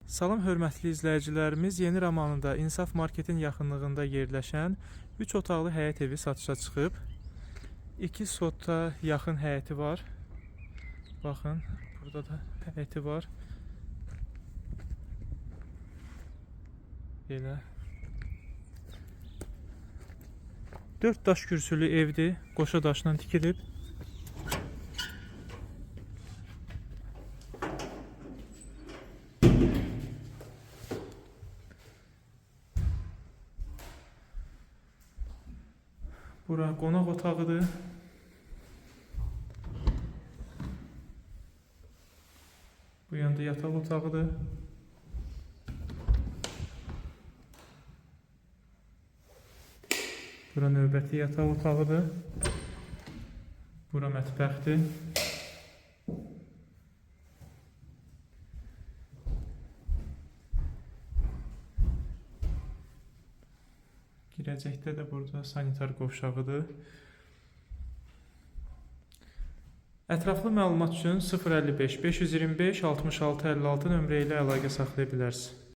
Salam hörmətli izləyicilərimiz, Yeni Romanında İnsaf Marketin yaxınlığında yerləşən 3 otaqlı həyət evi satışa çıxıb. 2 sota yaxın həyəti var. Baxın, burada da həyəti var. Belə 4 daş kürsülü evdir, qoşa daşla tikilib. Bura qonaq otağıdır. Bu yanda yataq otağıdır. Bura növbəti yataq otağıdır. Bura mətbəxdir. Girəcəkdə də burada sanitar qovşağıdır. Ətraflı məlumat üçün 055 525 66 56 nömrə ilə əlaqə saxlaya bilərsiniz.